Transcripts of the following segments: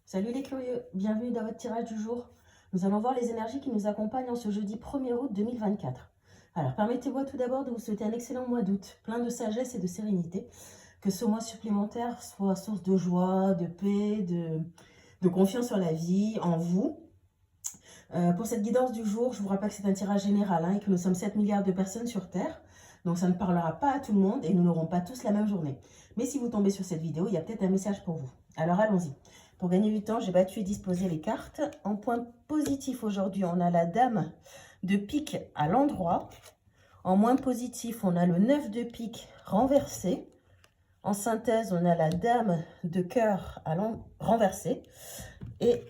Salut les curieux, bienvenue dans votre tirage du jour. Nous allons voir les énergies qui nous accompagnent en ce jeudi 1er août 2024. Alors permettez-moi tout d'abord de vous souhaiter un excellent mois d'août, plein de sagesse et de sérénité. Que ce mois supplémentaire soit source de joie, de paix, de confiance en la vie, en vous. Pour cette guidance du jour, je vous rappelle que c'est un tirage général et que nous sommes 7 milliards de personnes sur Terre. Donc ça ne parlera pas à tout le monde et nous n'aurons pas tous la même journée. Mais si vous tombez sur cette vidéo, il y a peut-être un message pour vous. Alors allons-y. Pour gagner du temps, j'ai battu et disposé les cartes. En point positif aujourd'hui, on a la dame de pique à l'endroit. En moins positif, on a le 9 de pique renversé. En synthèse, on a la dame de cœur à renversé. Et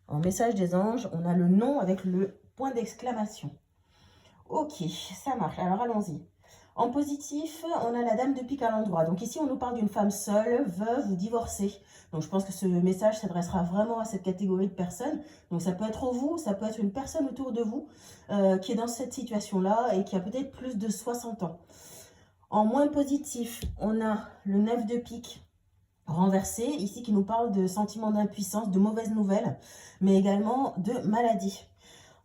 en message des anges, on a le non avec le point d'exclamation. Ok, ça marche. Alors allons-y. En positif, on a la dame de pique à l'endroit. Donc ici, on nous parle d'une femme seule, veuve ou divorcée. Donc je pense que ce message s'adressera vraiment à cette catégorie de personnes. Donc ça peut être vous, ça peut être une personne autour de vous qui est dans cette situation-là et qui a peut-être plus de 60 ans. En moins positif, on a le 9 de pique renversé, ici qui nous parle de sentiments d'impuissance, de mauvaises nouvelles, mais également de maladie.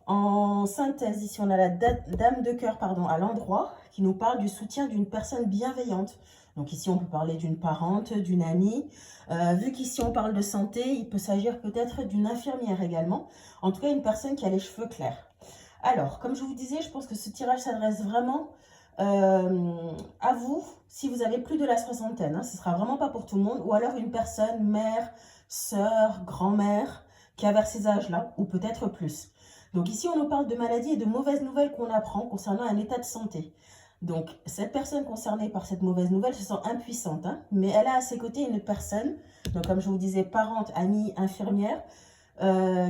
En synthèse, ici, on a la dame de cœur à l'endroit qui nous parle du soutien d'une personne bienveillante. Donc ici, on peut parler d'une parente, d'une amie. Vu qu'ici, on parle de santé, il peut s'agir peut-être d'une infirmière également. En tout cas, une personne qui a les cheveux clairs. Alors, comme je vous disais, je pense que ce tirage s'adresse vraiment à vous, si vous avez plus de la soixantaine. Ce ne sera vraiment pas pour tout le monde. Ou alors une personne, mère, sœur, grand-mère, qui a vers ces âges-là, ou peut-être plus. Donc ici, on nous parle de maladies et de mauvaises nouvelles qu'on apprend concernant un état de santé. Donc, cette personne concernée par cette mauvaise nouvelle se sent impuissante, mais elle a à ses côtés une personne, donc comme je vous disais, parente, amie, infirmière,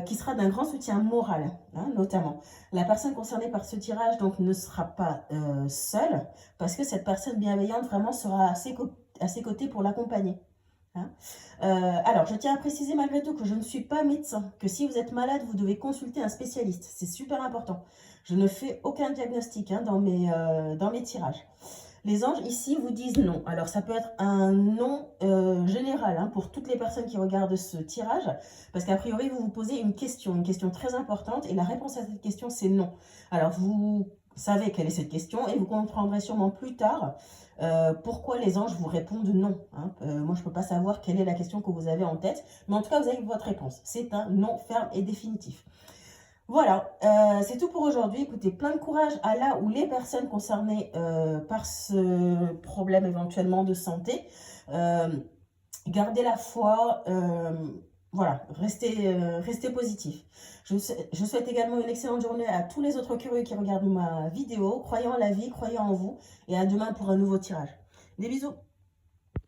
qui sera d'un grand soutien moral, notamment. La personne concernée par ce tirage donc ne sera pas seule, parce que cette personne bienveillante vraiment sera à ses côtés pour l'accompagner. Alors, je tiens à préciser malgré tout que je ne suis pas médecin, que si vous êtes malade, vous devez consulter un spécialiste. C'est super important. Je ne fais aucun diagnostic dans mes tirages. Les anges ici vous disent non. Alors, ça peut être un non général pour toutes les personnes qui regardent ce tirage, parce qu'a priori, vous vous posez une question très importante, et la réponse à cette question, c'est non. Alors, vous savez quelle est cette question, et vous comprendrez sûrement plus tard pourquoi les anges vous répondent non. Moi, je ne peux pas savoir quelle est la question que vous avez en tête, mais en tout cas, vous avez votre réponse. C'est un non ferme et définitif. Voilà, c'est tout pour aujourd'hui. Écoutez, plein de courage à là où les personnes concernées par ce problème éventuellement de santé. Gardez la foi, voilà, restez positif. Je souhaite également une excellente journée à tous les autres curieux qui regardent ma vidéo. Croyez en la vie, croyez en vous, et à demain pour un nouveau tirage. Des bisous!